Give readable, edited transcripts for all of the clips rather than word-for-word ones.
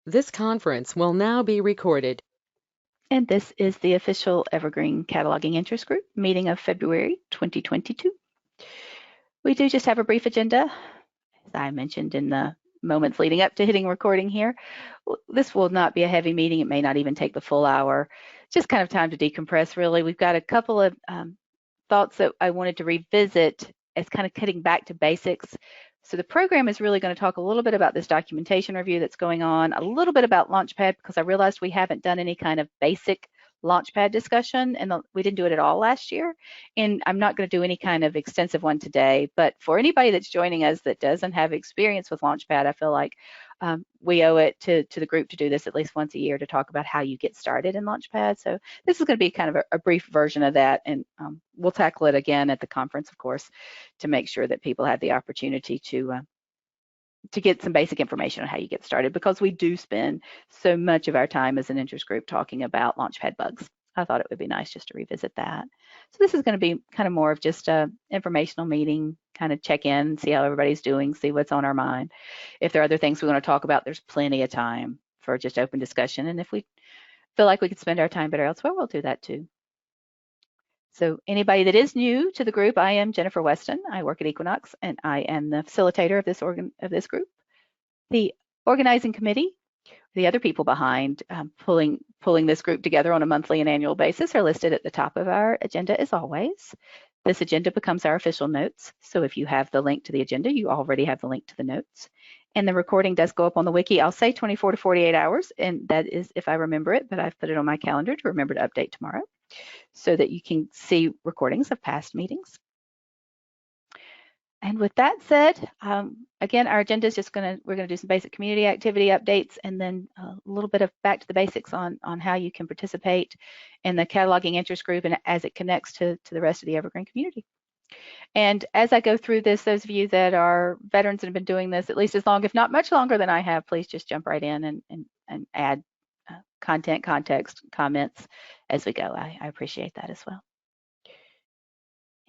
This conference will now be recorded. And this is the official Evergreen Cataloging Interest Group meeting of February 2022. We do just have a brief agenda, as I mentioned in the moments leading up to hitting recording here. This will not be a heavy meeting. It may not even take the full hour. Just kind of time to decompress, really. We've got a couple of thoughts that I wanted to revisit as kind of cutting back to basics. So the program is really going to talk a little bit about this documentation review that's going on, a little bit about Launchpad, because I realized we haven't done any kind of basic Launchpad discussion, and we didn't do it at all last year. And I'm not going to do any kind of extensive one today, but for anybody that's joining us that doesn't have experience with Launchpad, I feel like we owe it to the group to do this at least once a year to talk about how you get started in Launchpad. So this is going to be kind of a brief version of that, and we'll tackle it again at the conference, of course, to make sure that people have the opportunity to get some basic information on how you get started, because we do spend so much of our time as an interest group talking about Launchpad bugs. I thought it would be nice just to revisit that. So this is going to be kind of more of just a informational meeting, kind of check in, see how everybody's doing, see what's on our mind. If there are other things we want to talk about, there's plenty of time for just open discussion. And if we feel like we could spend our time better elsewhere, we'll do that too. So anybody that is new to the group, I am Jennifer Weston. I work at Equinox, and I am the facilitator of this group. The organizing committee, the other people behind pulling this group together on a monthly and annual basis, are listed at the top of our agenda as always. This agenda becomes our official notes. So if you have the link to the agenda, you already have the link to the notes. And the recording does go up on the wiki. I'll say 24 to 48 hours, and that is if I remember it, but I've put it on my calendar to remember to update tomorrow, so that you can see recordings of past meetings. And with that said, again, our agenda is just we're gonna do some basic community activity updates, and then a little bit of back to the basics on how you can participate in the cataloging interest group and as it connects to the rest of the Evergreen community. And as I go through this, those of you that are veterans and have been doing this at least as long, if not much longer than I have, please just jump right in and add content, context, comments as we go. I appreciate that as well.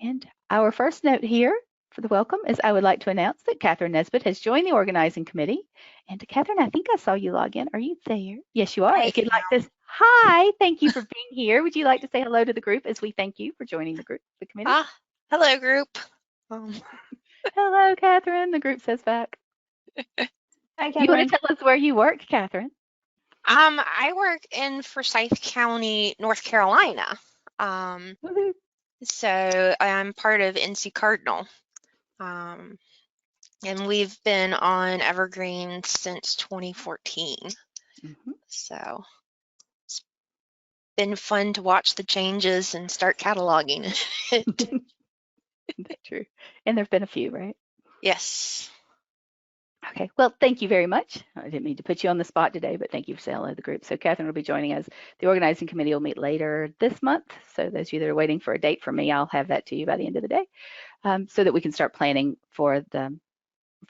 And our first note here for the welcome is I would like to announce that Catherine Nesbitt has joined the organizing committee. And Catherine, I think I saw you log in. Are you there? Yes, you are. I If you'd like am. to, hi, thank you for being here. Would you like to say hello to the group as we thank you for joining the committee? Hello, group. Hello, Catherine. The group says back. Hi, You want Catherine. to tell us where you work, Catherine? I work in Forsyth County, North Carolina. So I'm part of NC Cardinal. And we've been on Evergreen since 2014. So it's been fun to watch the changes and start cataloging it. That's true. And there've been a few, right? Yes. Okay, well, thank you very much. I didn't mean to put you on the spot today, but thank you for saying hello to the group. So Catherine will be joining us. The organizing committee will meet later this month. So those of you that are waiting for a date from me, I'll have that to you by the end of the day, so that we can start planning for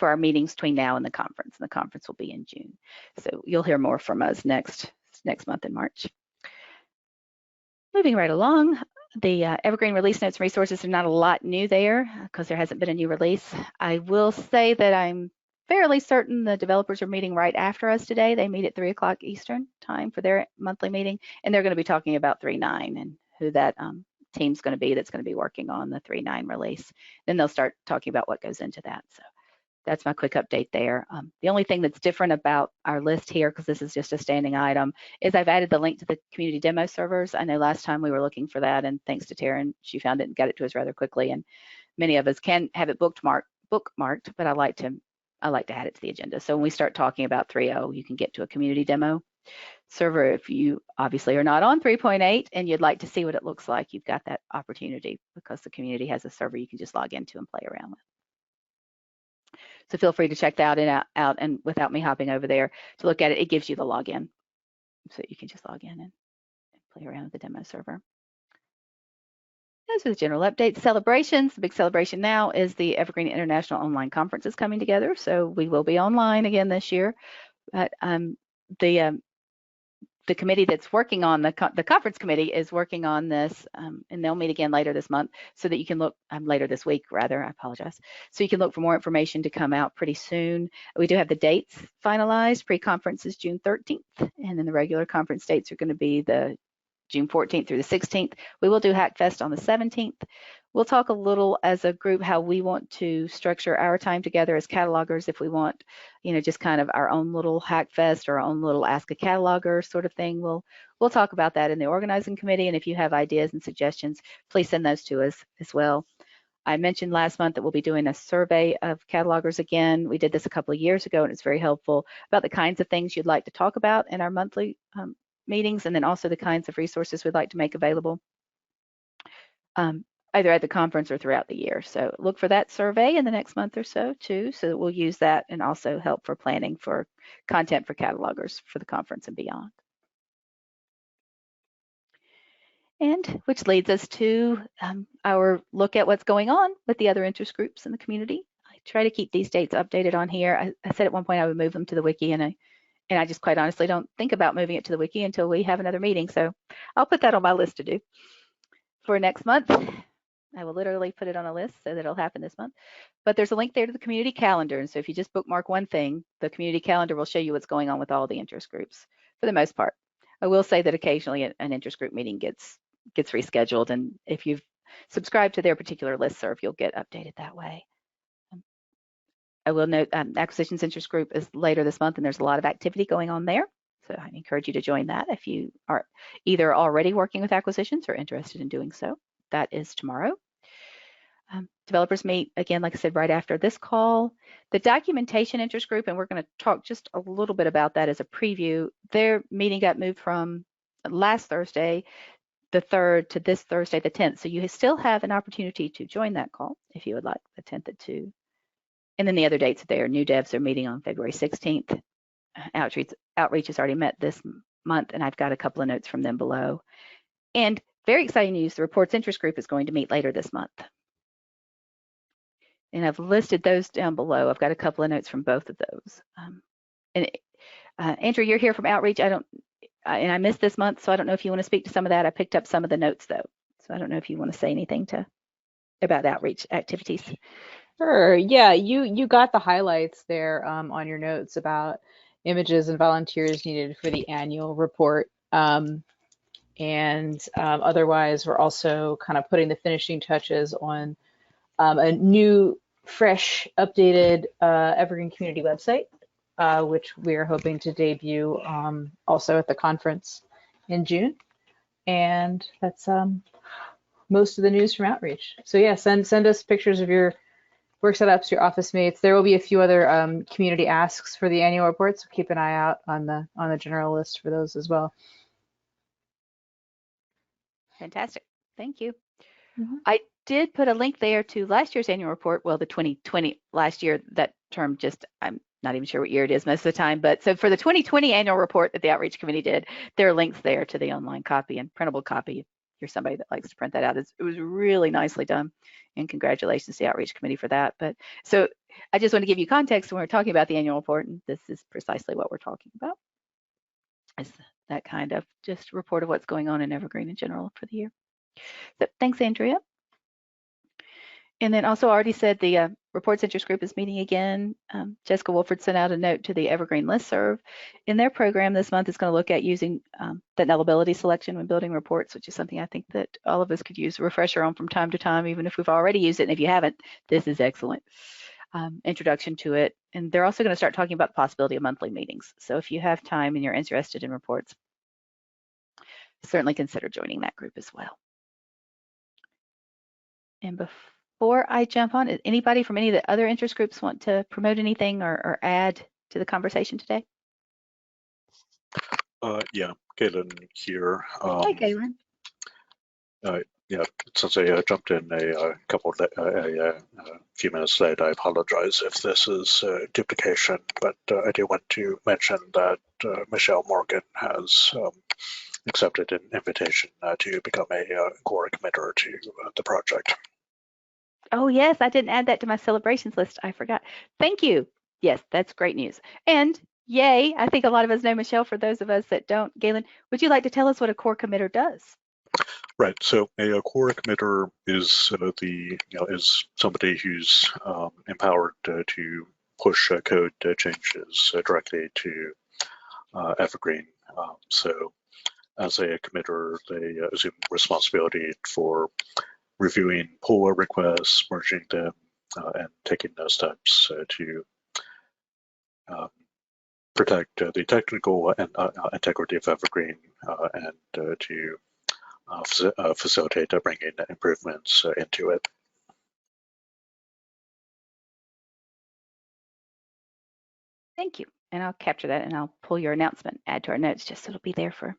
our meetings between now and the conference. And the conference will be in June. So you'll hear more from us next month in March. Moving right along, the Evergreen release notes and resources are not a lot new there because there hasn't been a new release. I will say that I'm fairly certain the developers are meeting right after us today. They meet at 3 o'clock Eastern time for their monthly meeting, and they're going to be talking about 3.9 and who that team's going to be that's going to be working on the 3.9 release. Then they'll start talking about what goes into that. So that's my quick update there. The only thing that's different about our list here, because this is just a standing item, is I've added the link to the community demo servers. I know last time we were looking for that, and thanks to Taryn, she found it and got it to us rather quickly. And many of us can have it bookmarked, but I like to add it to the agenda. So when we start talking about 3.0, you can get to a community demo server. If you obviously are not on 3.8 and you'd like to see what it looks like, you've got that opportunity because the community has a server you can just log into and play around with. So feel free to check that out, and without me hopping over there to look at it, it gives you the login. So you can just log in and play around with the demo server. Those are the general updates. Celebrations. The big celebration now is the Evergreen International Online Conference is coming together. So we will be online again this year. But the committee that's working on the conference committee is working on this, and they'll meet again later this month so that you can look, later this week rather, I apologize. So you can look for more information to come out pretty soon. We do have the dates finalized. Pre-conference is June 13th, and then the regular conference dates are going to be the June 14th through the 16th. We will do HackFest on the 17th. We'll talk a little as a group how we want to structure our time together as catalogers, if we want, just kind of our own little HackFest or our own little Ask a Cataloger sort of thing. We'll talk about that in the organizing committee, and if you have ideas and suggestions, please send those to us as well. I mentioned last month that we'll be doing a survey of catalogers again. We did this a couple of years ago, and it's very helpful about the kinds of things you'd like to talk about in our monthly meetings, and then also the kinds of resources we'd like to make available either at the conference or throughout the year. So look for that survey in the next month or so too, so that we'll use that and also help for planning for content for catalogers for the conference and beyond. And which leads us to our look at what's going on with the other interest groups in the community. I try to keep these dates updated on here. I said at one point I would move them to the wiki, and I just quite honestly don't think about moving it to the wiki until we have another meeting. So I'll put that on my list to do for next month. I will literally put it on a list so that it'll happen this month. But there's a link there to the community calendar. And so if you just bookmark one thing, the community calendar will show you what's going on with all the interest groups for the most part. I will say that occasionally an interest group meeting gets rescheduled. And if you've subscribed to their particular listserv, you'll get updated that way. I will note acquisitions interest group is later this month, and there's a lot of activity going on there. So I encourage you to join that if you are either already working with acquisitions or interested in doing so. That is tomorrow. Developers meet again, like I said, right after this call. The documentation interest group, and we're going to talk just a little bit about that as a preview. Their meeting got moved from last Thursday, the 3rd, to this Thursday, the 10th. So you still have an opportunity to join that call if you would like, the 10th at 2. And then the other dates are there. New devs are meeting on February 16th. Outreach has already met this month, and I've got a couple of notes from them below. And very exciting news, the reports interest group is going to meet later this month. And I've listed those down below. I've got a couple of notes from both of those. Andrew, you're here from Outreach. And I missed this month, so I don't know if you want to speak to some of that. I picked up some of the notes though, so I don't know if you want to say anything about outreach activities. Sure. Yeah, you got the highlights there on your notes about images and volunteers needed for the annual report. Otherwise, we're also kind of putting the finishing touches on a new, fresh, updated Evergreen community website, which we are hoping to debut also at the conference in June. And that's most of the news from Outreach. So yeah, send us pictures of your work setups, your office mates. There will be a few other community asks for the annual report, so keep an eye out on the general list for those as well. Fantastic, thank you. Mm-hmm. I did put a link there to last year's annual report. Well, the 2020, last year, that term just, I'm not even sure what year it is most of the time, but so for the 2020 annual report that the Outreach Committee did, there are links there to the online copy and printable copy. If you're somebody that likes to print that out, it was really nicely done, and congratulations to the Outreach Committee for that. But so I just want to give you context when we're talking about the annual report, and this is precisely what we're talking about. Is that kind of just report of what's going on in Evergreen in general for the year. So thanks, Andrea. And then also already said the reports interest group is meeting again. Jessica Wolford sent out a note to the Evergreen listserv. In their program this month is going to look at using that nullability selection when building reports, which is something I think that all of us could use a refresher on from time to time, even if we've already used it. And if you haven't, this is excellent. Introduction to it. And they're also going to start talking about the possibility of monthly meetings. So if you have time and you're interested in reports, certainly consider joining that group as well. And before I jump on, anybody from any of the other interest groups want to promote anything or add to the conversation today? Yeah, Galen here. Hi, Galen. Yeah, since I jumped in a few minutes late, I apologize if this is duplication, but I do want to mention that Michelle Morgan has accepted an invitation to become a core committer to the project. Oh yes, I didn't add that to my celebrations list. I forgot. Thank you. Yes, that's great news. And Yay, I think a lot of us know Michelle. For those of us that don't, Galen, would you like to tell us what a core committer does? Right. So a core committer is is somebody who's empowered to push code changes directly to Evergreen. So as a committer, they assume responsibility for reviewing pull requests, merging them, and taking those steps to protect the technical and integrity of Evergreen and to facilitate bringing improvements into it. Thank you. And I'll capture that and I'll pull your announcement, add to our notes, just so it'll be there for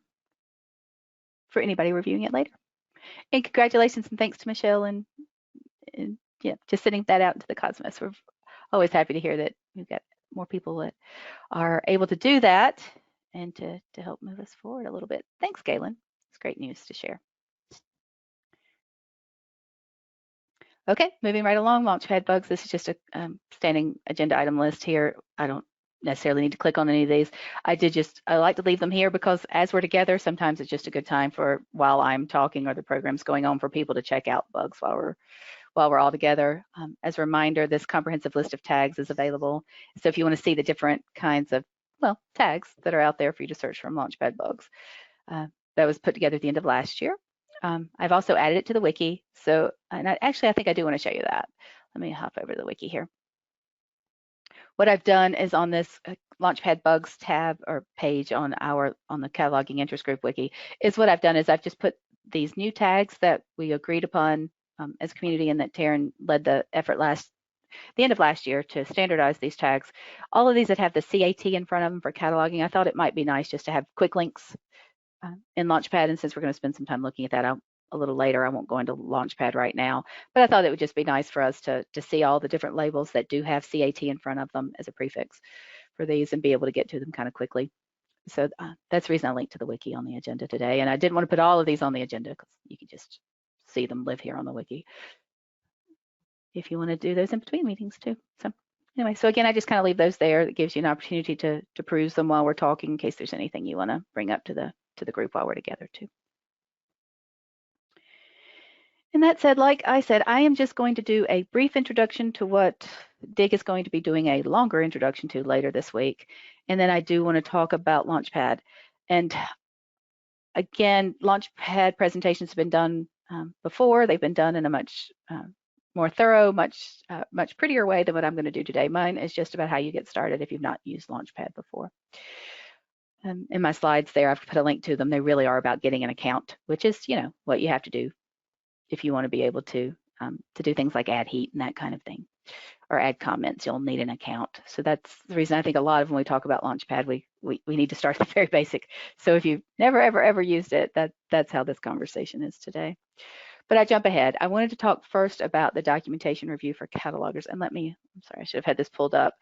anybody reviewing it later. And congratulations and thanks to Michelle and yeah, just sending that out into the cosmos. We're always happy to hear that we've got more people that are able to do that and to help move us forward a little bit. Thanks, Galen. It's great news to share. Okay, moving right along, Launchpad Bugs. This is just a standing agenda item list here. I don't necessarily need to click on any of these. I like to leave them here because as we're together, sometimes it's just a good time for while I'm talking or the program's going on for people to check out bugs while we're all together. As a reminder, this comprehensive list of tags is available. So if you want to see the different kinds of, well, tags that are out there for you to search from Launchpad Bugs, that was put together at the end of last year. I've also added it to the wiki. So, and I think I do want to show you that. Let me hop over to the wiki here. What I've done is on this Launchpad Bugs tab or page on the cataloging interest group wiki is what I've done is I've just put these new tags that we agreed upon as a community and that Taryn led the effort the end of last year to standardize these tags. All of these that have the CAT in front of them for cataloging, I thought it might be nice just to have quick links in Launchpad, and since we're going to spend some time looking at that a little later, I won't go into Launchpad right now, but I thought it would just be nice for us to see all the different labels that do have CAT in front of them as a prefix for these and be able to get to them kind of quickly. So that's the reason I linked to the wiki on the agenda today, and I didn't want to put all of these on the agenda because you can just see them live here on the wiki if you want to do those in between meetings too. So anyway, so again, I just kind of leave those there. That gives you an opportunity to peruse them while we're talking in case there's anything you want to bring up to the group while we're together too. And that said, like I said, I am just going to do a brief introduction to what Dig is going to be doing a longer introduction to later this week. And then I do want to talk about Launchpad. And again, Launchpad presentations have been done before. They've been done in a much more thorough, much prettier way than what I'm going to do today. Mine is just about how you get started if you've not used Launchpad before. In my slides there, I've put a link to them. They really are about getting an account, which is, what you have to do if you want to be able to do things like add heat and that kind of thing, or add comments. You'll need an account. So that's the reason I think a lot of when we talk about Launchpad, we need to start at the very basic. So if you've never, ever used it, that's how this conversation is today. But I jump ahead. I wanted to talk first about the documentation review for catalogers. And I'm sorry, I should have had this pulled up.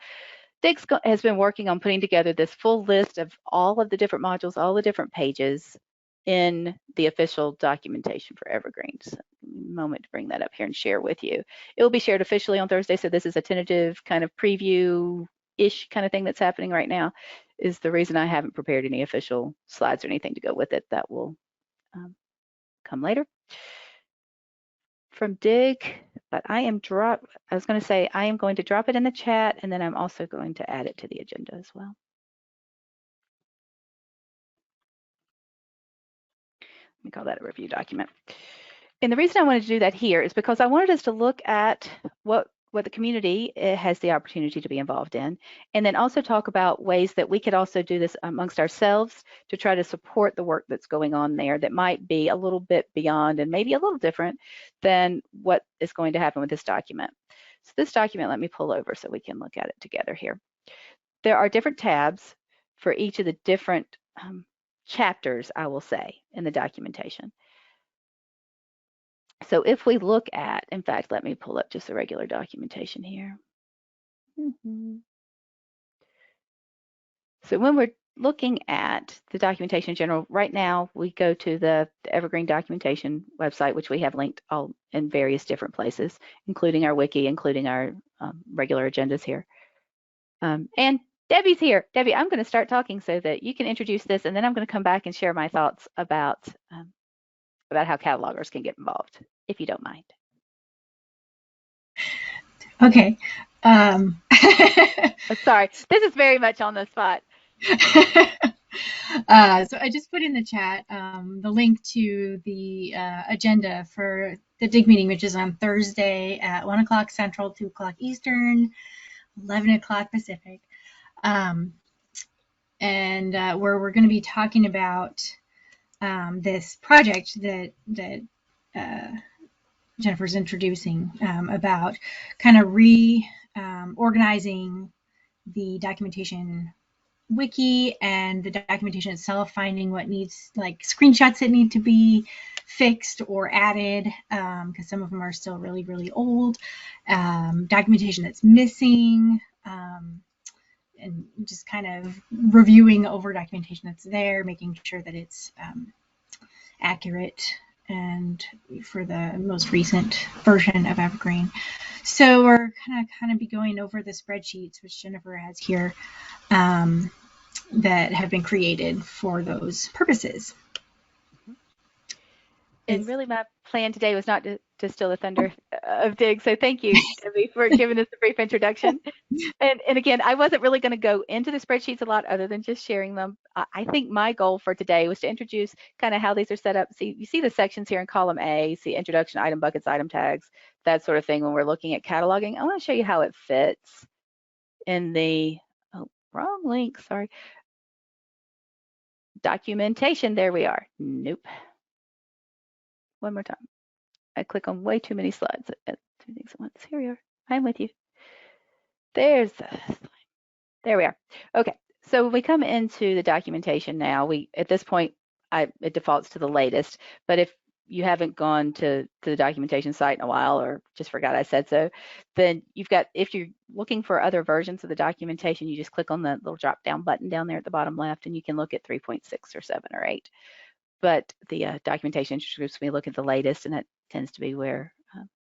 Dig has been working on putting together this full list of all of the different modules, all the different pages in the official documentation for Evergreen. So, a moment to bring that up here and share with you. It will be shared officially on Thursday, so this is a tentative kind of preview-ish kind of thing that's happening right now, is the reason I haven't prepared any official slides or anything to go with it. That will come later. From Dig, but I was going to say I am going to drop it in the chat, and then I'm also going to add it to the agenda as well. Let me call that a review document. And the reason I wanted to do that here is because I wanted us to look at what the community has the opportunity to be involved in, and then also talk about ways that we could also do this amongst ourselves to try to support the work that's going on there that might be a little bit beyond and maybe a little different than what is going to happen with this document. So this document, let me pull over so we can look at it together here. There are different tabs for each of the different chapters, I will say, in the documentation. So if we look at, in fact, let me pull up just the regular documentation here. So when we're looking at the documentation in general, right now we go to the Evergreen documentation website, which we have linked all in various different places, including our wiki, including our regular agendas here. And Debbie's here. Debbie, I'm going to start talking so that you can introduce this, and then I'm going to come back and share my thoughts about how catalogers can get involved, if you don't mind. Okay. Sorry, this is very much on the spot. So I just put in the chat the link to the agenda for the DIG meeting, which is on Thursday at 1 o'clock Central, 2 o'clock Eastern, 11 o'clock Pacific. And where we're going to be talking about this project that Jennifer's introducing about kind of reorganizing the documentation wiki and the documentation itself, finding what needs, like screenshots that need to be fixed or added, because some of them are still really, really old, documentation that's missing, and just kind of reviewing over documentation that's there, making sure that it's accurate and for the most recent version of Evergreen. So we're kind of be going over the spreadsheets, which Jennifer has here, that have been created for those purposes. And really my plan today was not to steal the thunder of DIG, so thank you, Debbie, for giving us a brief introduction. And again, I wasn't really going to go into the spreadsheets a lot other than just sharing them. I think my goal for today was to introduce kind of how these are set up. See, you see the sections here in column A, see introduction, item buckets, item tags, that sort of thing when we're looking at cataloging. I want to show you how it fits in the, oh, wrong link, sorry. Documentation, there we are. Nope. One more time. I click on way too many slides at two things at once. Here we are. I'm with you. There's the slide. There we are. Okay, so when we come into the documentation now, at this point, it defaults to the latest, but if you haven't gone to the documentation site in a while or just forgot I said so, then you've got, if you're looking for other versions of the documentation, you just click on the little drop down button down there at the bottom left and you can look at 3.6 or 7 or 8. But the documentation interest groups, we look at the latest, and that tends to be where,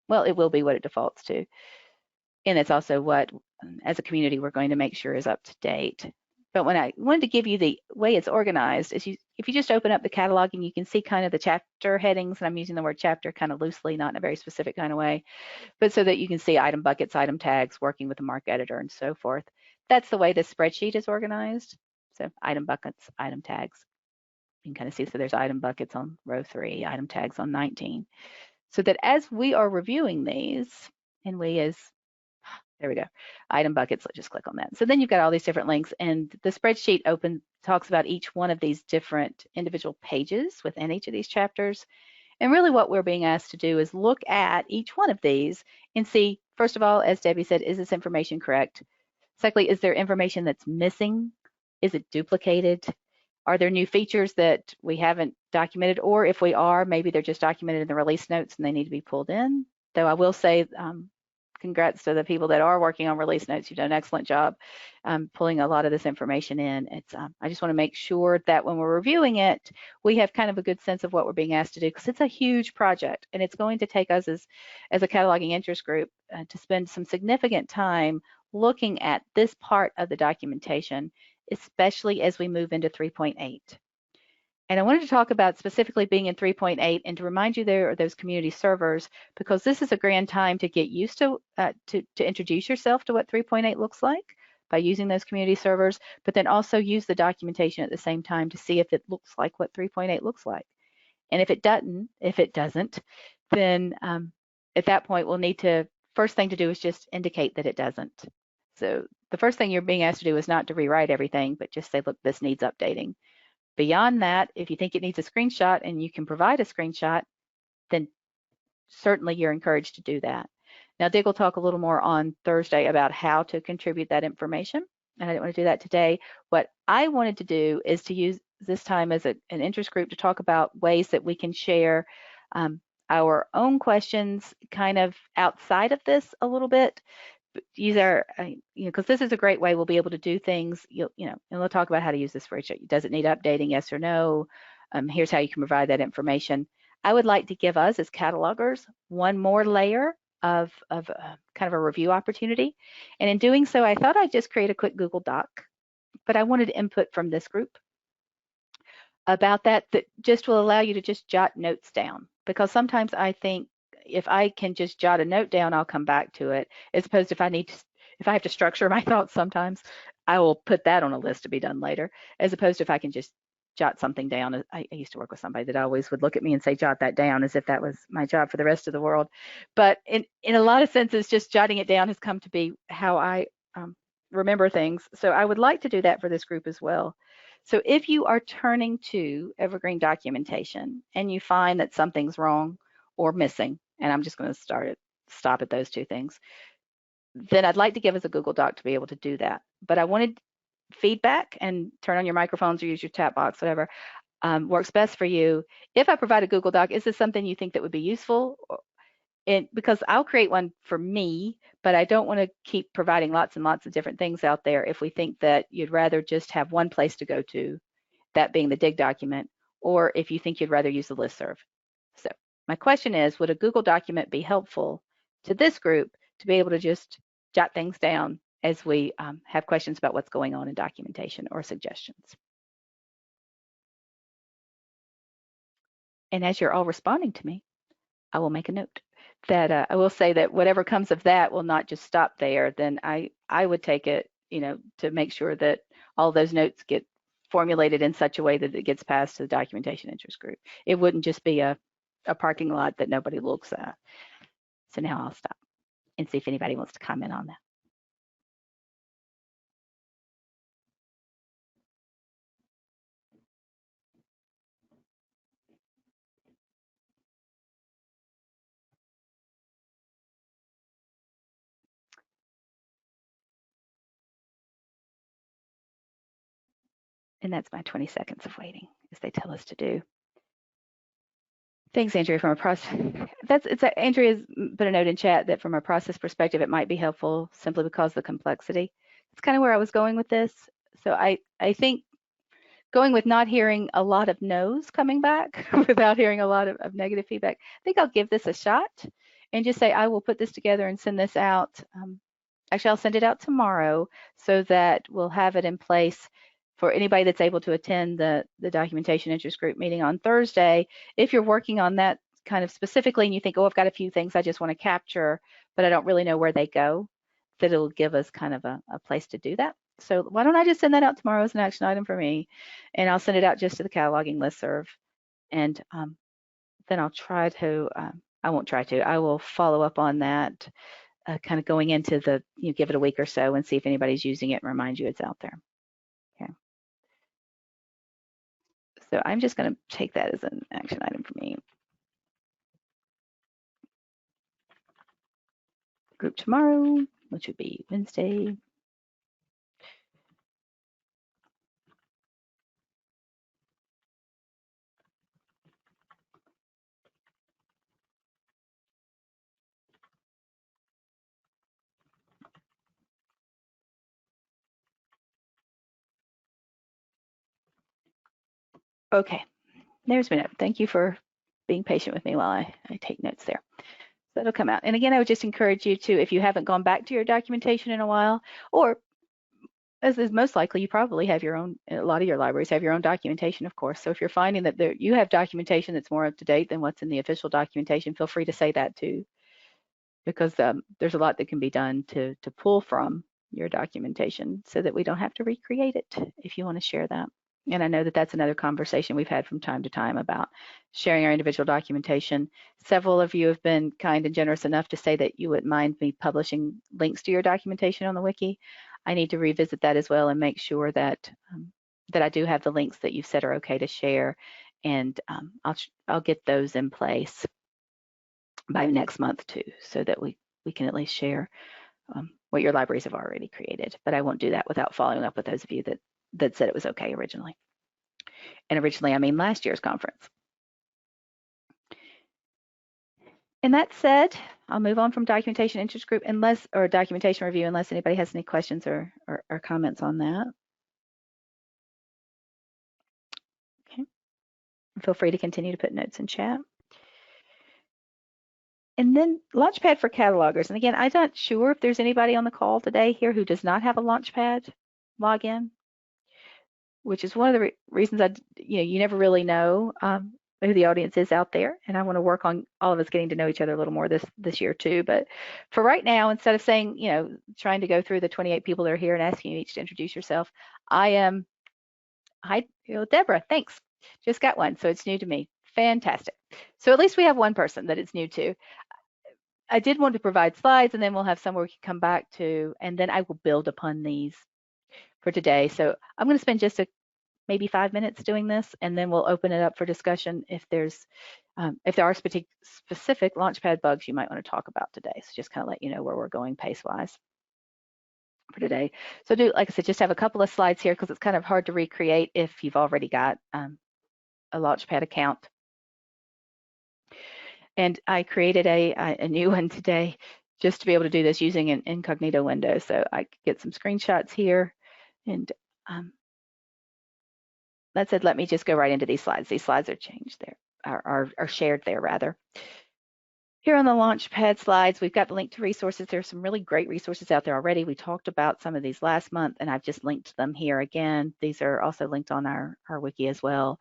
well, it will be what it defaults to. And it's also what, as a community, we're going to make sure is up to date. But when I wanted to give you the way it's organized, is if you just open up the cataloging, you can see kind of the chapter headings, and I'm using the word chapter kind of loosely, not in a very specific kind of way, but so that you can see item buckets, item tags, working with the MARC editor, and so forth. That's the way the spreadsheet is organized. So item buckets, item tags. You can kind of see, so there's item buckets on row 3, item tags on 19. So that as we are reviewing these, and there we go, item buckets, let's just click on that. So then you've got all these different links, and the spreadsheet talks about each one of these different individual pages within each of these chapters. And really what we're being asked to do is look at each one of these and see, first of all, as Debbie said, is this information correct? Secondly, is there information that's missing? Is it duplicated? Are there new features that we haven't documented? Or if we are, maybe they're just documented in the release notes and they need to be pulled in. Though I will say, congrats to the people that are working on release notes. You've done an excellent job pulling a lot of this information in. I just want to make sure that when we're reviewing it, we have kind of a good sense of what we're being asked to do, because it's a huge project and it's going to take us as a cataloging interest group to spend some significant time looking at this part of the documentation, especially as we move into 3.8. And I wanted to talk about specifically being in 3.8 and to remind you there are those community servers, because this is a grand time to get used to introduce yourself to what 3.8 looks like by using those community servers, but then also use the documentation at the same time to see if it looks like what 3.8 looks like. And if it doesn't, then at that point we'll need to, first thing to do is just indicate that it doesn't. So the first thing you're being asked to do is not to rewrite everything, but just say, look, this needs updating. Beyond that, if you think it needs a screenshot and you can provide a screenshot, then certainly you're encouraged to do that. Now, Dig will talk a little more on Thursday about how to contribute that information, and I didn't want to do that today. What I wanted to do is to use this time as an interest group to talk about ways that we can share our own questions kind of outside of this a little bit. Use our, because this is a great way we'll be able to do things, and we'll talk about how to use this spreadsheet. Does it need updating, yes or no? Here's how you can provide that information. I would like to give us as catalogers one more layer of kind of a review opportunity. And in doing so, I thought I'd just create a quick Google Doc but I wanted input from this group about that just will allow you to just jot notes down, because sometimes I think if I can just jot a note down, I'll come back to it, as opposed to if I have to structure my thoughts sometimes, I will put that on a list to be done later, as opposed to if I can just jot something down. I used to work with somebody that always would look at me and say, jot that down, as if that was my job for the rest of the world. But in a lot of senses, just jotting it down has come to be how I remember things. So I would like to do that for this group as well. So if you are turning to Evergreen documentation and you find that something's wrong or missing, and I'm just going to stop at those two things, then I'd like to give us a Google Doc to be able to do that. But I wanted feedback, and turn on your microphones or use your chat box, whatever works best for you. If I provide a Google Doc, is this something you think that would be useful? Because I'll create one for me, but I don't want to keep providing lots and lots of different things out there if we think that you'd rather just have one place to go to, that being the dig document, or if you think you'd rather use the listserv. So my question is, would a Google document be helpful to this group to be able to just jot things down as we have questions about what's going on in documentation or suggestions? And as you're all responding to me, I will make a note that I will say that whatever comes of that will not just stop there. Then I would take it, to make sure that all those notes get formulated in such a way that it gets passed to the documentation interest group. It wouldn't just be a parking lot that nobody looks at. So now I'll stop and see if anybody wants to comment on that. And that's my 20 seconds of waiting, as they tell us to do. Thanks, Andrea. From a process, Andrea's put a note in chat that from a process perspective, it might be helpful simply because of the complexity. It's kind of where I was going with this. So I think going with not hearing a lot of no's coming back without hearing a lot of negative feedback, I think I'll give this a shot and just say I will put this together and send this out. Actually, I'll send it out tomorrow so that we'll have it in place for anybody that's able to attend the documentation interest group meeting on Thursday. If you're working on that kind of specifically and you think, oh, I've got a few things I just want to capture, but I don't really know where they go, that it'll give us kind of a place to do that. So why don't I just send that out tomorrow as an action item for me, and I'll send it out just to the cataloging listserv. And then I'll try to, I will follow up on that kind of going into the, give it a week or so and see if anybody's using it and remind you it's out there. Okay. So I'm just going to take that as an action item for me. Group tomorrow, which would be Wednesday. Okay, there's my note. Thank you for being patient with me while I take notes there. So it'll come out. And again, I would just encourage you to, if you haven't gone back to your documentation in a while, or as is most likely, you probably have your own, a lot of your libraries have your own documentation, of course. So if you're finding that you have documentation that's more up to date than what's in the official documentation, feel free to say that too, because there's a lot that can be done to pull from your documentation so that we don't have to recreate it if you want to share that. And I know that that's another conversation we've had from time to time about sharing our individual documentation. Several of you have been kind and generous enough to say that you wouldn't mind me publishing links to your documentation on the wiki. I need to revisit that as well and make sure that that I do have the links that you've said are okay to share, and I'll get those in place by next month too, so that we can at least share what your libraries have already created. But I won't do that without following up with those of you that said it was okay originally. And originally, I mean last year's conference. And that said, I'll move on from documentation interest group or documentation review unless anybody has any questions or comments on that. Okay. Feel free to continue to put notes in chat. And then Launchpad for catalogers. And again, I'm not sure if there's anybody on the call today here who does not have a Launchpad login. which is one of the reasons you never really know who the audience is out there, and I want to work on all of us getting to know each other a little more this year too. But for right now, instead of saying, trying to go through the 28 people that are here and asking you each to introduce yourself, I am, hi, Deborah, thanks. Just got one, so it's new to me. Fantastic. So at least we have one person that it's new to. I did want to provide slides, and then we'll have somewhere we can come back to, and then I will build upon these for today. So I'm going to spend just maybe 5 minutes doing this, and then we'll open it up for discussion if there are specific Launchpad bugs you might want to talk about today. So just kind of let you know where we're going pace-wise for today. So like I said, just have a couple of slides here because it's kind of hard to recreate if you've already got a Launchpad account. And I created a new one today just to be able to do this using an incognito window. So I could get some screenshots here, and that said, let me just go right into these slides. These slides are changed there, are shared there rather. Here on the Launchpad slides, we've got the link to resources. There's some really great resources out there already. We talked about some of these last month, and I've just linked them here again. These are also linked on our wiki as well.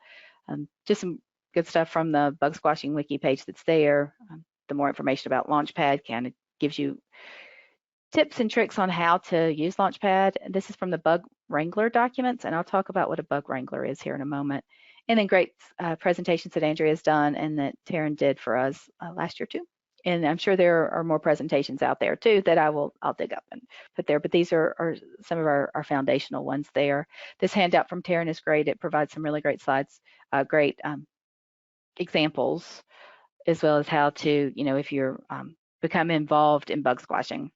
Just some good stuff from the bug squashing wiki page that's there. The more information about Launchpad kind of gives you tips and tricks on how to use Launchpad. This is from the Bug Wrangler documents, and I'll talk about what a Bug Wrangler is here in a moment. And then great presentations that Andrea's done and that Taryn did for us last year too. And I'm sure there are more presentations out there too that I'll dig up and put there, but these are some of our foundational ones there. This handout from Taryn is great. It provides some really great slides, great examples, as well as how to, if you're become involved in bug squashing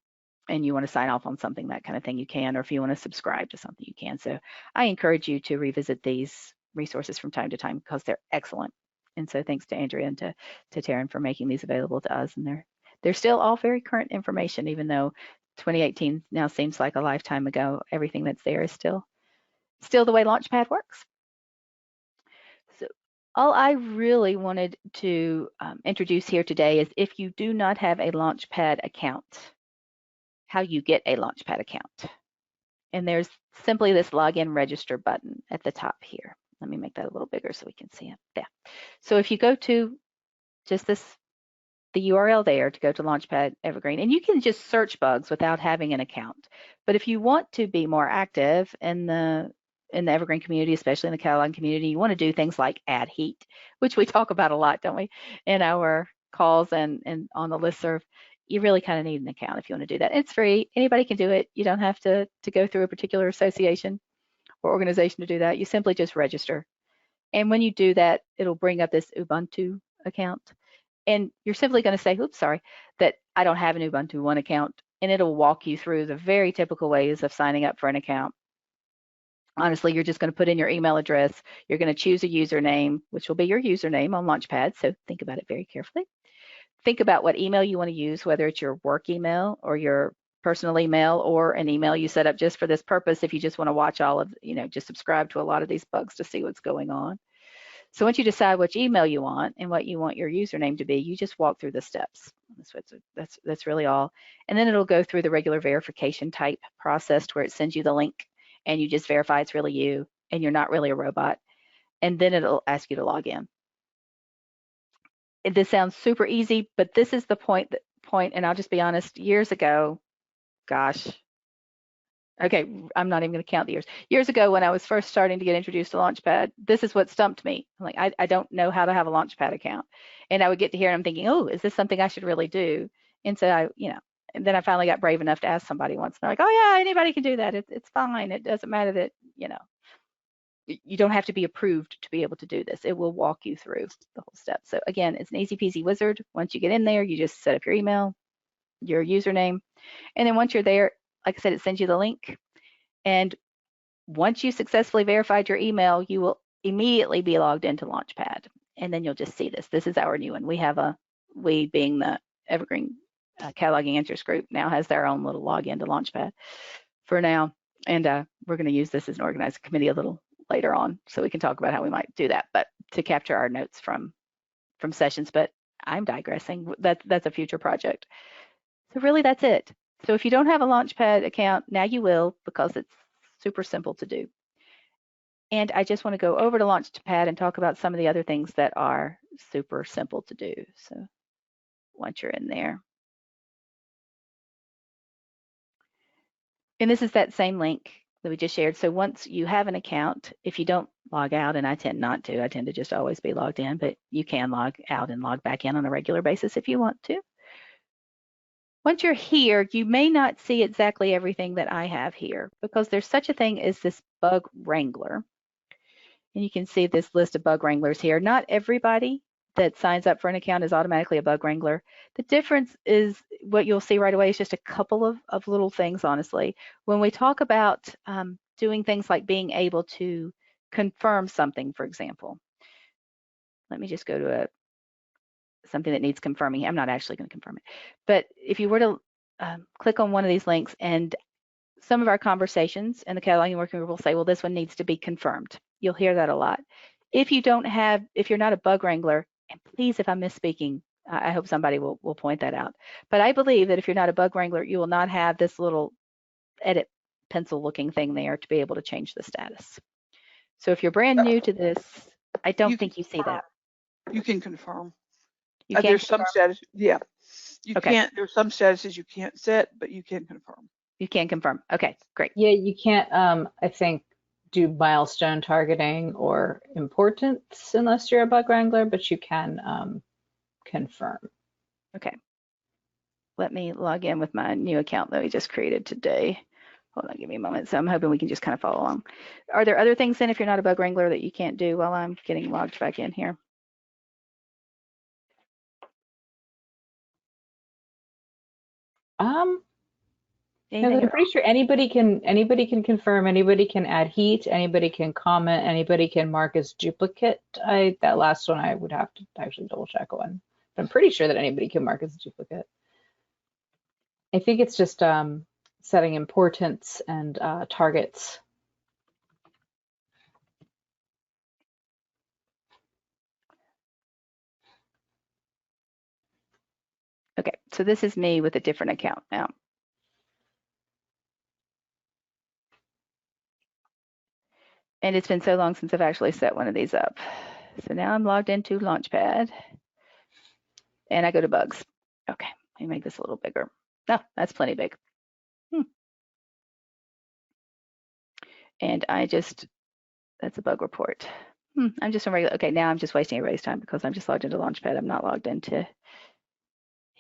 and you want to sign off on something, that kind of thing, you can, or if you want to subscribe to something, you can. So I encourage you to revisit these resources from time to time because they're excellent. And so thanks to Andrea and to Taryn for making these available to us. And they're still all very current information, even though 2018 now seems like a lifetime ago. Everything that's there is still the way Launchpad works. So all I really wanted to introduce here today is if you do not have a Launchpad account, how you get a Launchpad account. And there's simply this login register button at the top here. Let me make that a little bigger so we can see it there. So if you go to just the URL there to go to Launchpad Evergreen, and you can just search bugs without having an account. But if you want to be more active in the Evergreen community, especially in the cataloging community, you want to do things like add heat, which we talk about a lot, don't we, in our calls and on the listserv. You really kind of need an account if you want to do that. It's free. Anybody can do it. You don't have to go through a particular association or organization to do that. You simply just register. And when you do that, it'll bring up this Ubuntu account. And you're simply going to say, oops, sorry, that I don't have an Ubuntu One account. And it'll walk you through the very typical ways of signing up for an account. Honestly, you're just going to put in your email address. You're going to choose a username, which will be your username on Launchpad. So think about it very carefully. Think about what email you want to use, whether it's your work email or your personal email or an email you set up just for this purpose if you just want to watch all of, just subscribe to a lot of these bugs to see what's going on. So once you decide which email you want and what you want your username to be, you just walk through the steps. That's really all. And then it'll go through the regular verification type process where it sends you the link and you just verify it's really you and you're not really a robot. And then it'll ask you to log in. This sounds super easy, but this is the point, and I'll just be honest, years ago, gosh, okay, I'm not even going to count the years. Years ago, when I was first starting to get introduced to Launchpad, this is what stumped me. I'm like, I don't know how to have a Launchpad account. And I would get to here and I'm thinking, oh, is this something I should really do? And so and then I finally got brave enough to ask somebody once. And they're like, oh yeah, anybody can do that. It's fine. It doesn't matter that, you don't have to be approved to be able to do this. It will walk you through the whole step. So again, it's an easy peasy wizard. Once you get in there, you just set up your email, your username, and then once you're there, like I said, it sends you the link. And once you successfully verified your email, you will immediately be logged into Launchpad. And then you'll just see this. This is our new one. We being the Evergreen cataloging interest group now has their own little login to Launchpad for now. And we're going to use this as an organizing committee a little later on, so we can talk about how we might do that, but to capture our notes from sessions. But I'm digressing. That's a future project. So really, that's it. So if you don't have a Launchpad account, now you will, because it's super simple to do. And I just want to go over to Launchpad and talk about some of the other things that are super simple to do. So once you're in there. And this is that same link that we just shared. So once you have an account, if you don't log out, and I tend not to, I tend to just always be logged in, but you can log out and log back in on a regular basis if you want to. Once you're here, you may not see exactly everything that I have here because there's such a thing as this bug wrangler. And you can see this list of bug wranglers here. Not everybody that signs up for an account is automatically a bug wrangler. The difference is what you'll see right away is just a couple of little things, honestly. When we talk about doing things like being able to confirm something, for example, let me just go to something that needs confirming. I'm not actually going to confirm it. But if you were to click on one of these links, and some of our conversations in the cataloging working group will say, well, this one needs to be confirmed. You'll hear that a lot. If you're not a bug wrangler, and please, if I'm misspeaking, I hope somebody will point that out. But I believe that if you're not a bug wrangler, you will not have this little edit pencil looking thing there to be able to change the status. So if you're brand new to this, I don't think you see that. You can confirm. You can There's confirm. some status, yeah. You Okay. can't, there's some statuses you can't set, but you can confirm. You can confirm. Okay, great. Yeah, you can't, I think, do milestone targeting or importance unless you're a bug wrangler, but you can confirm. Okay. Let me log in with my new account that we just created today. Hold on, give me a moment. So I'm hoping we can just kind of follow along. Are there other things then, if you're not a bug wrangler, that you can't do while I'm getting logged back in here? Yeah, I'm pretty sure anybody can confirm, anybody can add heat, anybody can comment, anybody can mark as duplicate. That last one I would have to actually double check on. But I'm pretty sure that anybody can mark as a duplicate. I think it's just setting importance and targets. Okay, so this is me with a different account now. And it's been so long since I've actually set one of these up. So now I'm logged into Launchpad and I go to bugs. Okay, let me make this a little bigger. No, that's plenty big. And that's a bug report. I'm just on regular, okay, now I'm just wasting everybody's time because I'm just logged into Launchpad. I'm not logged into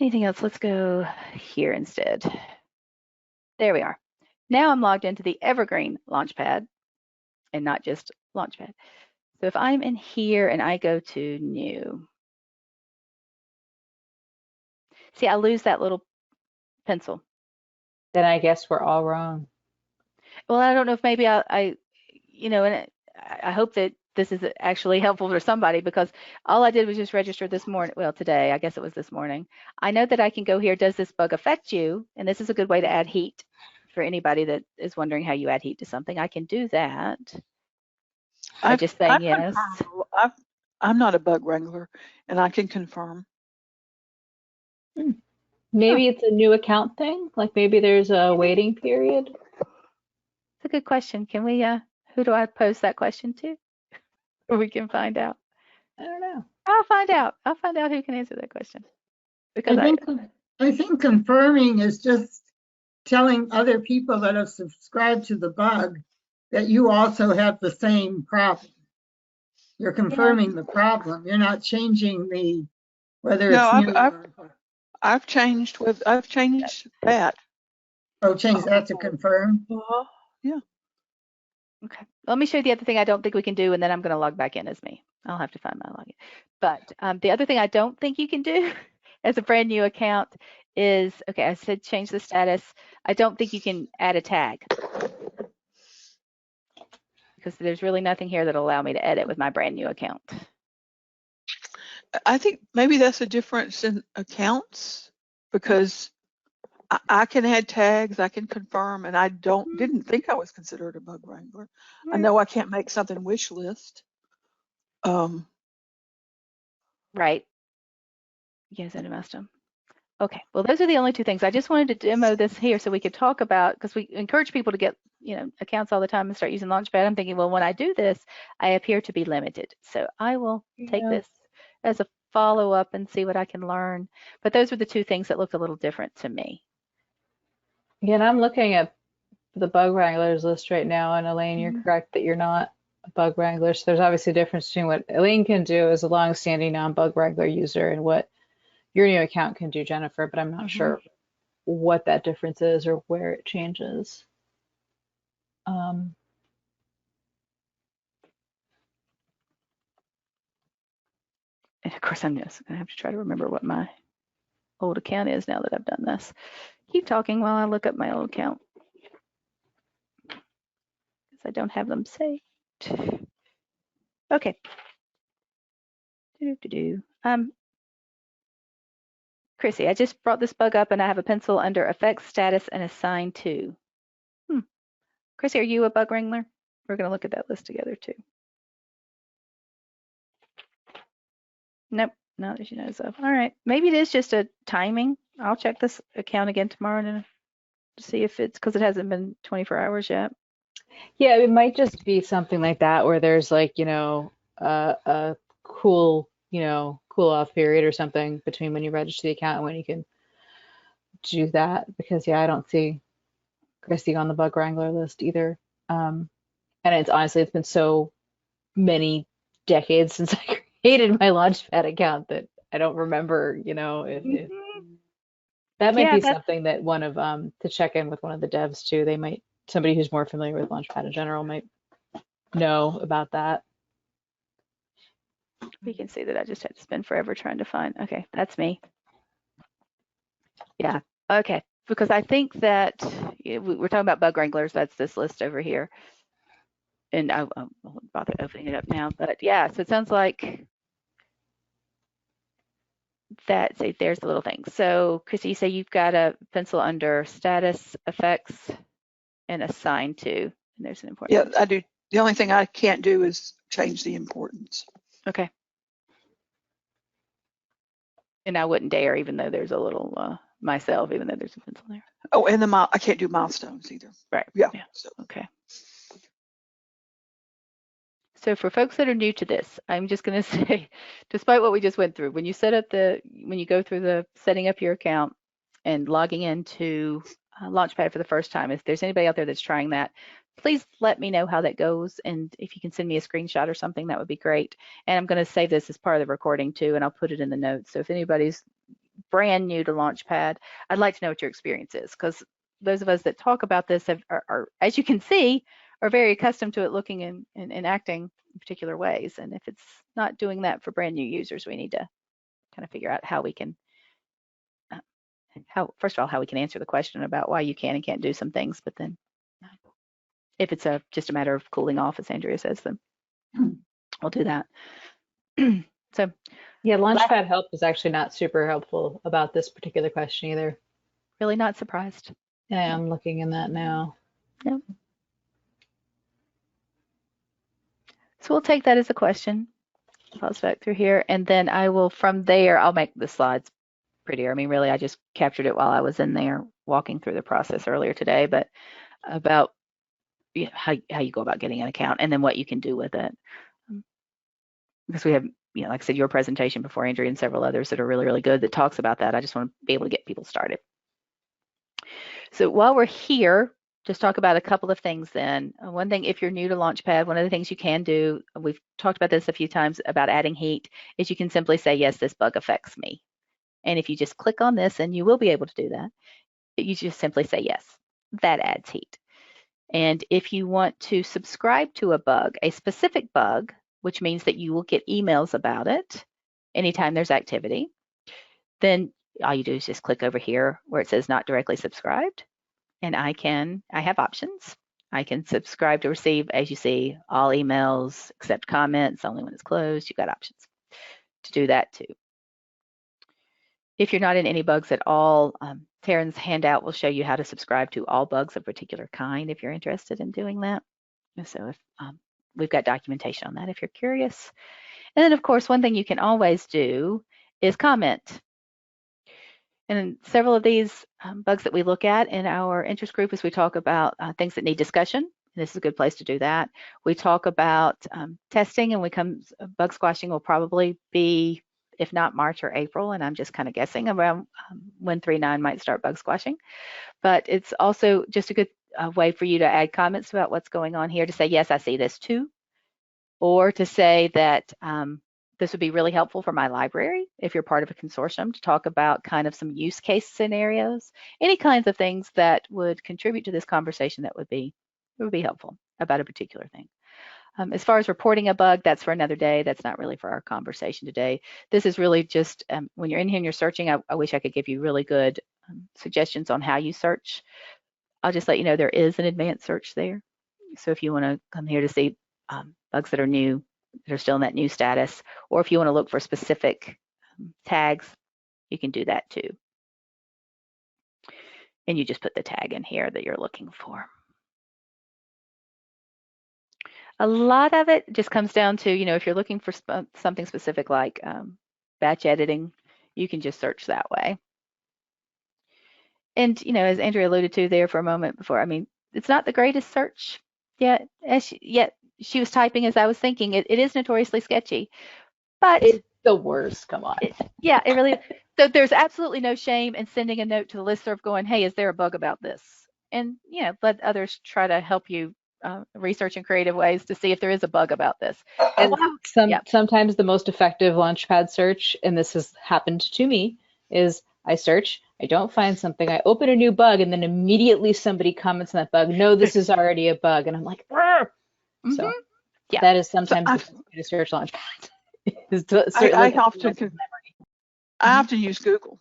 anything else. Let's go here instead. There we are. Now I'm logged into the Evergreen Launchpad and not just Launchpad. So if I'm in here and I go to new, see, I lose that little pencil. Then I guess we're all wrong. Well, I don't know if maybe and I hope that this is actually helpful for somebody because all I did was just register this morning. Well, today, I guess it was this morning. I know that I can go here, does this bug affect you? And this is a good way to add heat for anybody that is wondering how you add heat to something. I can do that. I'm just saying yes. I'm not a bug wrangler and I can confirm. Maybe it's a new account thing, like maybe there's a waiting period. It's a good question. Can we, who do I pose that question to? Or we can find out. I don't know. I'll find out. I'll find out who can answer that question. Because I think confirming is just telling other people that have subscribed to the bug that you also have the same problem. You're confirming the problem. You're not changing whether it's new. I've changed that. Oh, change that to confirm? Yeah. Okay. Let me show you the other thing I don't think we can do, and then I'm going to log back in as me. I'll have to find my login. But the other thing I don't think you can do as a brand new account is, okay, I said change the status. I don't think you can add a tag because there's really nothing here that'll allow me to edit with my brand new account. I think maybe that's a difference in accounts because I can add tags, I can confirm, and I didn't think I was considered a bug wrangler. I know I can't make something wish list. Right. Yes, I must have. Okay, well, those are the only two things. I just wanted to demo this here so we could talk about, because we encourage people to get accounts all the time and start using Launchpad, I'm thinking, well, when I do this, I appear to be limited. So I will take this as a follow-up and see what I can learn. But those were the two things that looked a little different to me. Again, I'm looking at the bug wranglers list right now, and Elaine, you're correct that you're not a bug wrangler. So there's obviously a difference between what Elaine can do as a long-standing non-bug wrangler user and what your new account can do, Jennifer, but I'm not sure what that difference is or where it changes. And of course, I'm just going to have to try to remember what my old account is now that I've done this. Keep talking while I look up my old account, because I don't have them saved. Okay. Chrissy, I just brought this bug up and I have a pencil under effects, status, and assign to. Chrissy, are you a bug wrangler? We're going to look at that list together too. Nope, not that she knows of. All right, maybe it is just a timing. I'll check this account again tomorrow to see if it's because it hasn't been 24 hours yet. Yeah, it might just be something like that where there's like, a cool off period or something between when you register the account and when you can do that. Because I don't see Christy on the bug wrangler list either. And it's been so many decades since I created my Launchpad account that I don't remember, if that might be something that one of to check in with one of the devs too. Somebody who's more familiar with Launchpad in general might know about that. We can see that I just had to spend forever trying to find. Okay, that's me. Yeah, okay, because I think that we're talking about bug wranglers. That's this list over here. And I won't bother opening it up now, but yeah, so it sounds like that. Say there's the little thing. So Chrissy, you say you've got a pencil under status, effects, and assign to. And there's an important. Yeah, I do. The only thing I can't do is change the importance. Okay. And I wouldn't dare, even though there's a little myself, even though there's a pencil there. Oh, and I can't do milestones either. Right. Yeah. So. Okay. So for folks that are new to this, I'm just going to say, despite what we just went through, when you go through the setting up your account and logging into Launchpad for the first time, if there's anybody out there that's trying that, please let me know how that goes. And if you can send me a screenshot or something, that would be great. And I'm going to save this as part of the recording too, and I'll put it in the notes. So if anybody's brand new to Launchpad, I'd like to know what your experience is, because those of us that talk about this are, as you can see, are very accustomed to it looking and acting in particular ways. And if it's not doing that for brand new users, we need to kind of figure out how we can, first of all, how we can answer the question about why you can and can't do some things, but then if it's just a matter of cooling off, as Andrea says, then we'll do that. So yeah, Launchpad Help is actually not super helpful about this particular question either. Really not surprised. Yeah, I'm looking in that now. Yep. So we'll take that as a question. Pause back through here, and then I will, from there, I'll make the slides prettier. I mean, really, I just captured it while I was in there walking through the process earlier today, but about how you go about getting an account and then what you can do with it. Because we have, like I said, your presentation before, Andrea, and several others that are really, really good that talks about that. I just want to be able to get people started. So while we're here, just talk about a couple of things then. One thing, if you're new to Launchpad, one of the things you can do, we've talked about this a few times about adding heat, is you can simply say, yes, this bug affects me. And if you just click on this, and you will be able to do that, you just simply say, yes, that adds heat. And if you want to subscribe to a bug, a specific bug, which means that you will get emails about it anytime there's activity, then all you do is just click over here where it says not directly subscribed. And I have options. I can subscribe to receive, as you see, all emails, accept comments, only when it's closed. You've got options to do that too. If you're not in any bugs at all, Taryn's handout will show you how to subscribe to all bugs of a particular kind if you're interested in doing that. So if we've got documentation on that if you're curious. And then, of course, one thing you can always do is comment. And several of these bugs that we look at in our interest group is we talk about things that need discussion. And this is a good place to do that. We talk about testing, and bug squashing will probably be, if not March or April, and I'm just kind of guessing around when 3.9 might start bug squashing. But it's also just a good way for you to add comments about what's going on here, to say, yes, I see this too, or to say that this would be really helpful for my library if you're part of a consortium, to talk about kind of some use case scenarios, any kinds of things that would contribute to this conversation that would be helpful about a particular thing. As far as reporting a bug, that's for another day. That's not really for our conversation today. This is really just when you're in here and you're searching, I wish I could give you really good suggestions on how you search. I'll just let you know there is an advanced search there. So if you want to come here to see bugs that are new, that are still in that new status, or if you want to look for specific tags, you can do that too. And you just put the tag in here that you're looking for. A lot of it just comes down to, if you're looking for something specific like batch editing, you can just search that way. And, as Andrea alluded to there for a moment before, I mean, it's not the greatest search yet. Yet she was typing as I was thinking. It is notoriously sketchy, but it's the worst. Come on. Yeah, it really is. So there's absolutely no shame in sending a note to the listserv going, hey, is there a bug about this? And, let others try to help you research in creative ways to see if there is a bug about this. And sometimes the most effective Launchpad search, and this has happened to me, is I search, I don't find something, I open a new bug, and then immediately somebody comments on that bug, no, this is already a bug. And I'm like, so that is sometimes the best way to search Launchpad. I often use Google,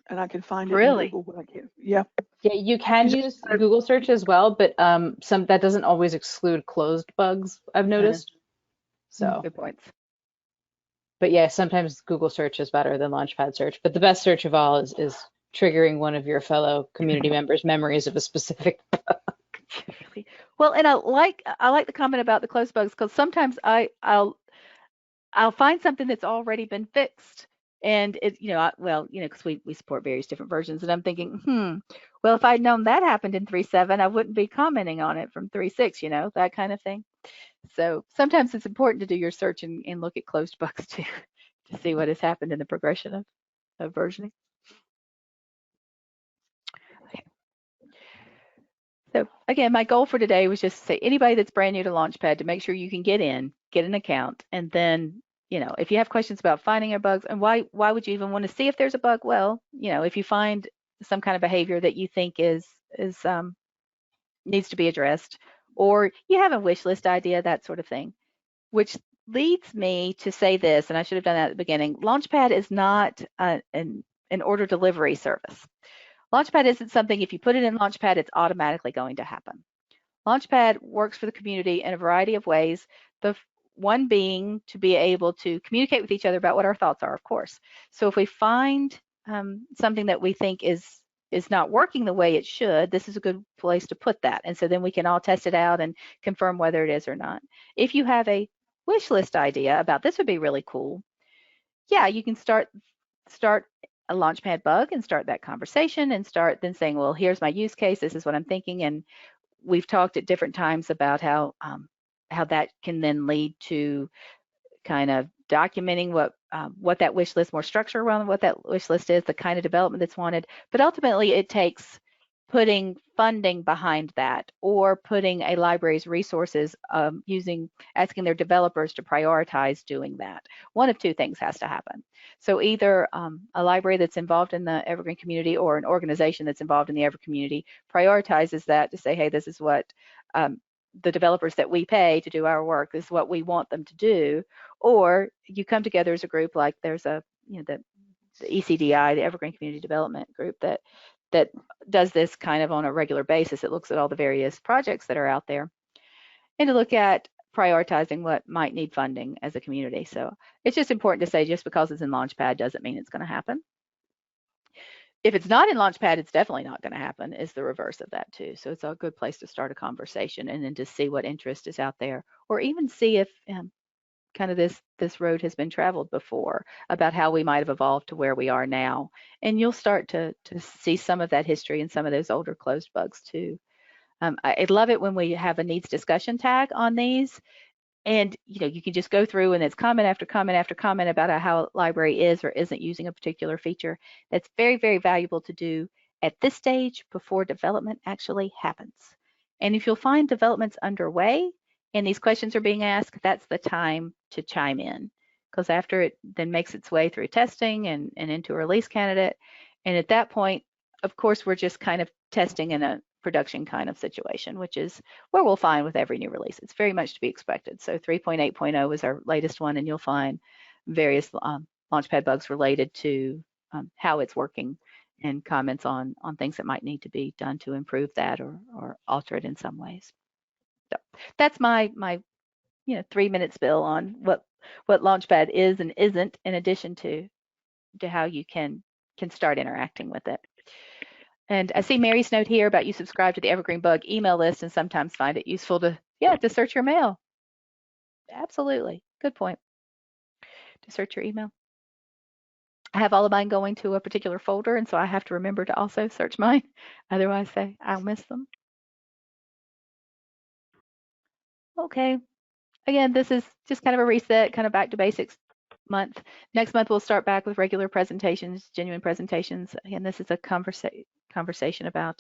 and I can find it really? in Google, but I can't. Yeah, you can use Google search as well, but that doesn't always exclude closed bugs, I've noticed. So good points. But yeah, sometimes Google search is better than Launchpad search. But the best search of all is triggering one of your fellow community members' memories of a specific bug. Well, and I like the comment about the closed bugs, because sometimes I'll find something that's already been fixed, and it because we support various different versions, and I'm thinking, well, if I'd known that happened in 3.7, I wouldn't be commenting on it from 3.6, that kind of thing. So sometimes it's important to do your search and look at closed bugs too, to see what has happened in the progression of versioning. Okay. So again, my goal for today was just to say, anybody that's brand new to Launchpad, to make sure you can get in, get an account, and then, if you have questions about finding your bugs, and why would you even want to see if there's a bug? Well, if you find some kind of behavior that you think needs to be addressed, or you have a wish list idea, that sort of thing, which leads me to say this, and I should have done that at the beginning. Launchpad is not an order delivery service. Launchpad isn't something, if you put it in Launchpad, it's automatically going to happen. Launchpad works for the community in a variety of ways. The one being to be able to communicate with each other about what our thoughts are, of course. So if we find something that we think is not working the way it should, this is a good place to put that. And so then we can all test it out and confirm whether it is or not. If you have a wish list idea about this would be really cool, yeah, you can start a Launchpad bug and start that conversation and start then saying, well, here's my use case, this is what I'm thinking. And we've talked at different times about how that can then lead to kind of documenting what that wish list, more structure around what that wish list is, the kind of development that's wanted. But ultimately, it takes putting funding behind that, or putting a library's resources, asking their developers to prioritize doing that. One of two things has to happen. So either a library that's involved in the Evergreen community, or an organization that's involved in the Evergreen community prioritizes that to say, hey, this is what the developers that we pay to do our work, this is what we want them to do. Or you come together as a group, like there's the ECDI, the Evergreen Community Development Group, that does this kind of on a regular basis. It looks at all the various projects that are out there and to look at prioritizing what might need funding as a community. So it's just important to say, just because it's in Launchpad doesn't mean it's going to happen. If it's not in Launchpad, it's definitely not going to happen, is the reverse of that too. So it's a good place to start a conversation and then to see what interest is out there, or even see if kind of this road has been traveled before, about how we might have evolved to where we are now. And you'll start to see some of that history in some of those older closed bugs too. I love it when we have a needs discussion tag on these, and you can just go through and it's comment after comment after comment about how a library is or isn't using a particular feature. That's very, very valuable to do at this stage before development actually happens. And if you'll find developments underway and these questions are being asked, that's the time to chime in, because after it then makes its way through testing and into a release candidate, and at that point, of course, we're just kind of testing in a production kind of situation, which is where we'll find with every new release. It's very much to be expected. So 3.8.0 is our latest one, and you'll find various Launchpad bugs related to how it's working and comments on things that might need to be done to improve that or alter it in some ways. So that's my 3-minute spill on what Launchpad is and isn't, in addition to how you can start interacting with it. And I see Mary's note here about you subscribe to the Evergreen Bug email list and sometimes find it useful to search your mail. Absolutely, good point. To search your email. I have all of mine going to a particular folder, and so I have to remember to also search mine. Otherwise, I'll miss them. Okay. Again, this is just kind of a reset, kind of back to basics month. Next month, we'll start back with regular presentations, genuine presentations. Again, this is a conversation about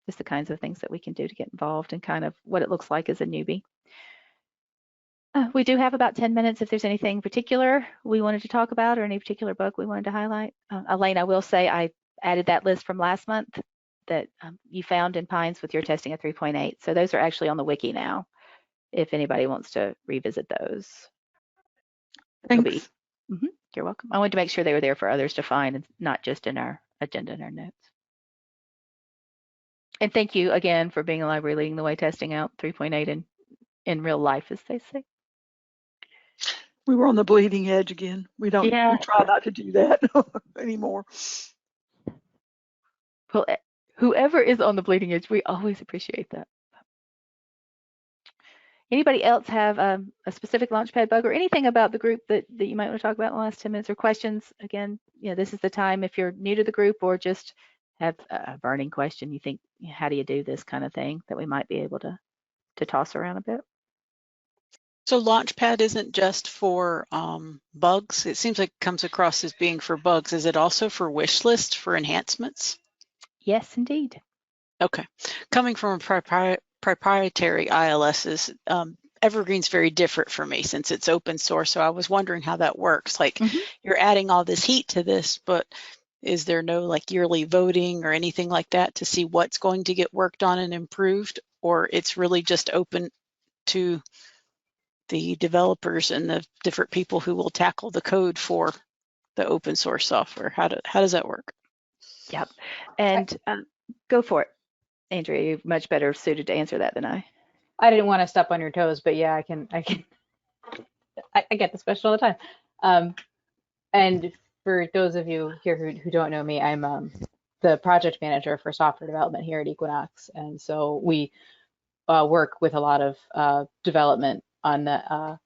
just the kinds of things that we can do to get involved and kind of what it looks like as a newbie. We do have about 10 minutes if there's anything particular we wanted to talk about or any particular bug we wanted to highlight. Elaine, I will say I added that list from last month that you found in Pines with your testing at 3.8. So those are actually on the wiki now, if anybody wants to revisit those. Thanks. You're welcome. I wanted to make sure they were there for others to find and not just in our agenda and our notes. And thank you again for being a library leading the way testing out 3.8 in real life, as they say. We were on the bleeding edge again. We try not to do that anymore. Well, whoever is on the bleeding edge, we always appreciate that. Anybody else have a specific Launchpad bug or anything about the group that you might want to talk about in the last 10 minutes or questions? Again, this is the time if you're new to the group or just have a burning question, you think, how do you do this kind of thing, that we might be able to toss around a bit. So Launchpad isn't just for bugs. It seems like it comes across as being for bugs. Is it also for wish list for enhancements? Yes, indeed. Okay. Coming from proprietary ILSs, Evergreen's very different for me since it's open source. So I was wondering how that works. Like you're adding all this heat to this, but is there no like yearly voting or anything like that to see what's going to get worked on and improved? Or it's really just open to the developers and the different people who will tackle the code for the open source software? How does that work? Yep. And go for it, Andrea. You're much better suited to answer that than I. I didn't want to step on your toes, but yeah, I get this question all the time. And for those of you here who don't know me, I'm the project manager for software development here at Equinox, and so we work with a lot of development on the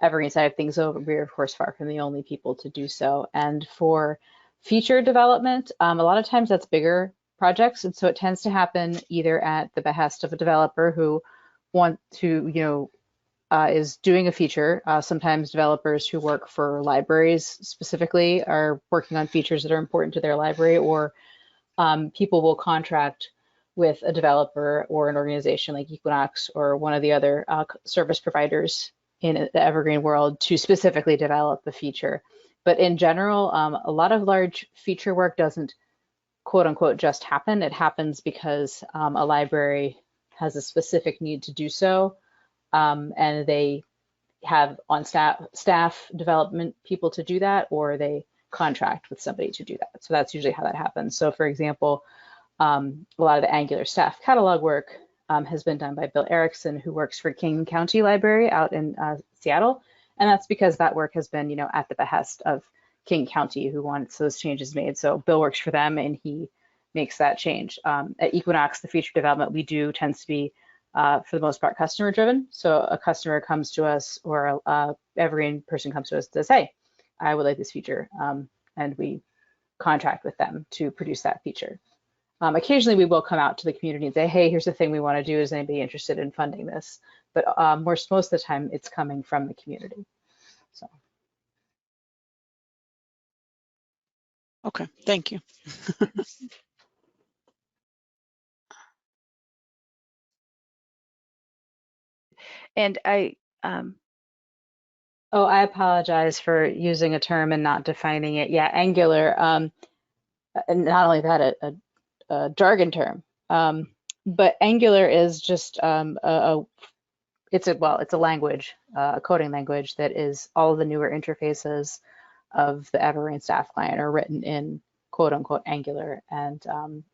Evergreen side of things. So we're of course far from the only people to do so. And for feature development, a lot of times that's bigger projects, and so it tends to happen either at the behest of a developer who want to, is doing a feature. Sometimes developers who work for libraries specifically are working on features that are important to their library, or people will contract with a developer or an organization like Equinox or one of the other service providers in the Evergreen world to specifically develop a feature. But in general, a lot of large feature work doesn't quote unquote just happen. It happens because a library has a specific need to do so, and they have on staff development people to do that, or they contract with somebody to do that. So that's usually how that happens. So for example, a lot of the Angular staff catalog work has been done by Bill Erickson, who works for King County Library out in Seattle. And that's because that work has been, at the behest of King County, who wants those changes made. So Bill works for them and he makes that change. At Equinox, the feature development we do tends to be for the most part customer driven. So a customer comes to us, or a Evergreen person comes to us and says, hey, I would like this feature, and we contract with them to produce that feature. Occasionally we will come out to the community and say, hey, here's the thing we want to do. Is anybody interested in funding this? But most of the time it's coming from the community. So. Okay, thank you. And I apologize for using a term and not defining it. Yeah, Angular, and not only that, a jargon term, but Angular is just it's a language, a coding language that is all the newer interfaces of the Evergreen staff client are written in quote unquote Angular, and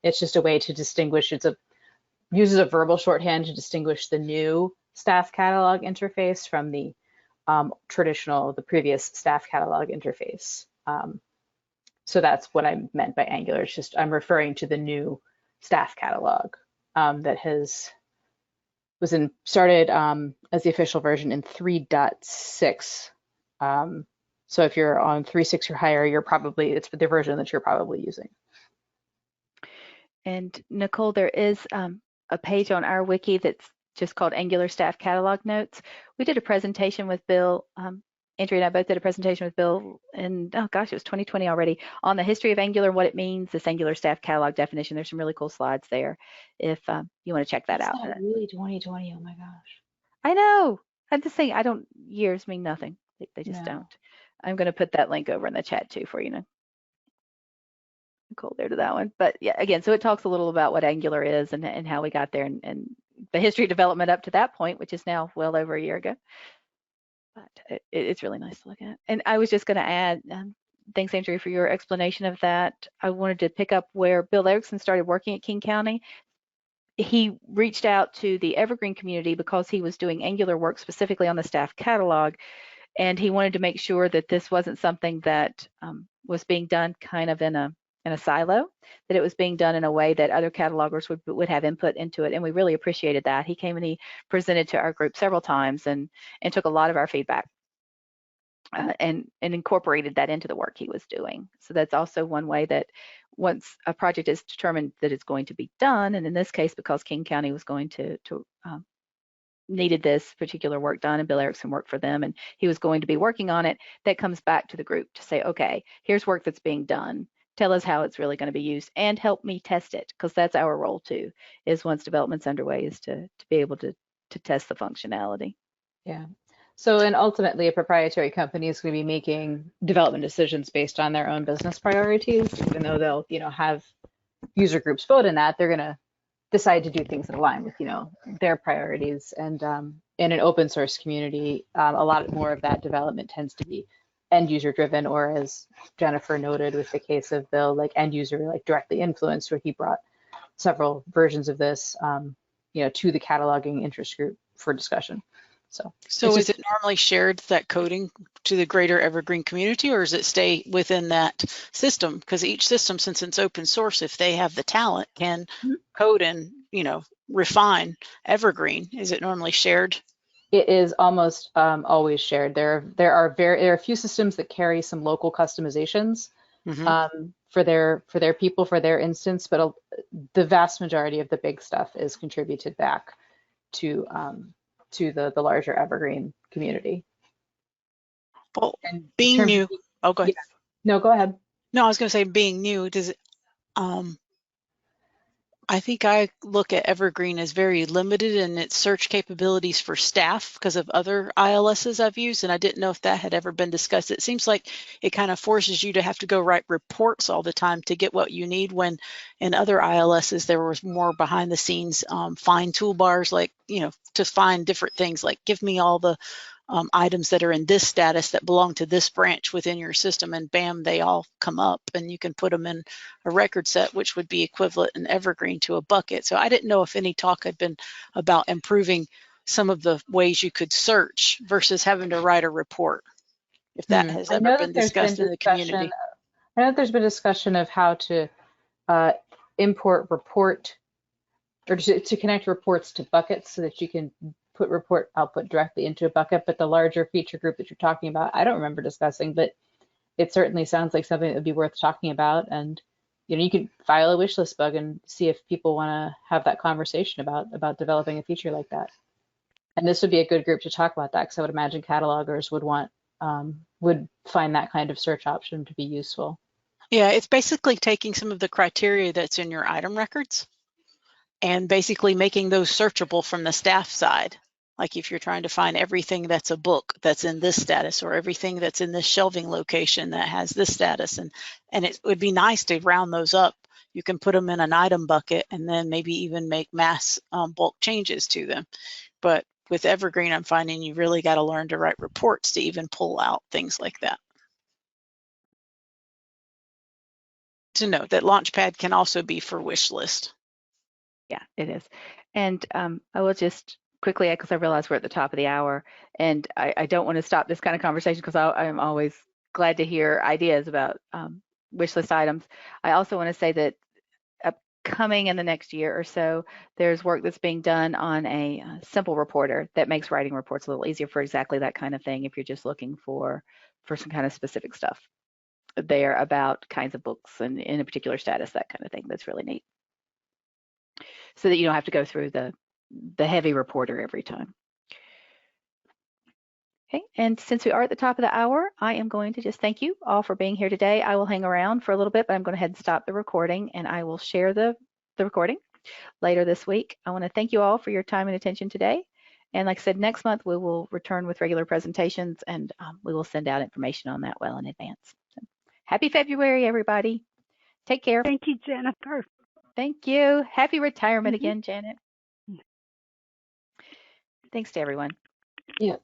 it's just a way to distinguish. Uses a verbal shorthand to distinguish the new staff catalog interface from the the previous staff catalog interface. So that's what I meant by Angular. It's just I'm referring to the new staff catalog that started as the official version in 3.6. So if you're on 3.6 or higher, it's the version that you're probably using. And Nicole, there is a page on our wiki that's just called Angular Staff Catalog Notes. We did a presentation with Bill. Andrea and I both did a presentation with Bill, and oh gosh, it was 2020 already, on the history of Angular and what it means, this Angular Staff Catalog definition. There's some really cool slides there if you want to check that out. Not really 2020, oh my gosh. I know. I'm just saying, years mean nothing. They just don't. I'm going to put that link over in the chat too for you, Nicole, there to that one. But yeah, again, so it talks a little about what Angular is and how we got there and the history of development up to that point, which is now well over a year ago. But it's really nice to look at. And I was just going to add, thanks, Andrea, for your explanation of that. I wanted to pick up where Bill Erickson started working at King County. He reached out to the Evergreen community because he was doing Angular work specifically on the staff catalog, and he wanted to make sure that this wasn't something that was being done kind of in a silo, that it was being done in a way that other catalogers would have input into it, and we really appreciated that. He came and he presented to our group several times and took a lot of our feedback and incorporated that into the work he was doing. So that's also one way that once a project is determined that it's going to be done, and in this case, because King County was going to needed this particular work done and Bill Erickson worked for them and he was going to be working on it, that comes back to the group to say, okay, here's work that's being done. Tell us how it's really going to be used and help me test it, because that's our role too, is once development's underway is to be able to test the functionality. Yeah. So, and ultimately a proprietary company is going to be making development decisions based on their own business priorities, even though they'll, have user groups vote in that, they're going to decide to do things that align with, their priorities. And in an open source community, a lot more of that development tends to be end user driven, or as Jennifer noted with the case of Bill, like end user, like directly influenced, where he brought several versions of this, to the cataloging interest group for discussion. So is it normally shared, that coding, to the greater Evergreen community, or does it stay within that system? Because each system, since it's open source, if they have the talent, can code and, refine Evergreen. Is it normally shared? It is almost always shared. There are a few systems that carry some local customizations for their people, for their instance, but the vast majority of the big stuff is contributed back to the larger Evergreen community. Well, and being new, go ahead. Yeah. No, go ahead. No, I was going to say, being new, does it, I think I look at Evergreen as very limited in its search capabilities for staff because of other ILSs I've used, and I didn't know if that had ever been discussed. It seems like it kind of forces you to have to go write reports all the time to get what you need, when in other ILSs there was more behind the scenes find toolbars, like, to find different things, like give me all the items that are in this status that belong to this branch within your system, and bam, they all come up and you can put them in a record set, which would be equivalent in Evergreen to a bucket. So I didn't know if any talk had been about improving some of the ways you could search versus having to write a report, if that has ever been discussed in the community. I know there's been discussion of how to import report or to connect reports to buckets so that you can put report output directly into a bucket. But the larger feature group that you're talking about, I don't remember discussing, but it certainly sounds like something that would be worth talking about. And you can file a wish list bug and see if people want to have that conversation about developing a feature like that. And this would be a good group to talk about that, because I would imagine catalogers would find that kind of search option to be useful. Yeah, it's basically taking some of the criteria that's in your item records and basically making those searchable from the staff side. Like if you're trying to find everything that's a book that's in this status, or everything that's in this shelving location that has this status, and it would be nice to round those up. You can put them in an item bucket and then maybe even make mass bulk changes to them. But with Evergreen, I'm finding you really got to learn to write reports to even pull out things like that. To note that Launchpad can also be for wish list. Yeah, it is. And I will just quickly, because I realize we're at the top of the hour, and I don't want to stop this kind of conversation because I'm always glad to hear ideas about wish list items. I also want to say that upcoming in the next year or so, there's work that's being done on a simple reporter that makes writing reports a little easier for exactly that kind of thing if you're just looking for some kind of specific stuff there about kinds of books and in a particular status, that kind of thing. That's really neat. So that you don't have to go through the heavy reporter every time. Okay, and since we are at the top of the hour, I am going to just thank you all for being here today. I will hang around for a little bit, but I'm going to head and stop the recording, and I will share the recording later this week. I want to thank you all for your time and attention today. And like I said, next month we will return with regular presentations, and we will send out information on that well in advance. So, happy February, everybody. Take care. Thank you, Jennifer. Thank you. Happy retirement again, Janet. Thanks to everyone. Yeah.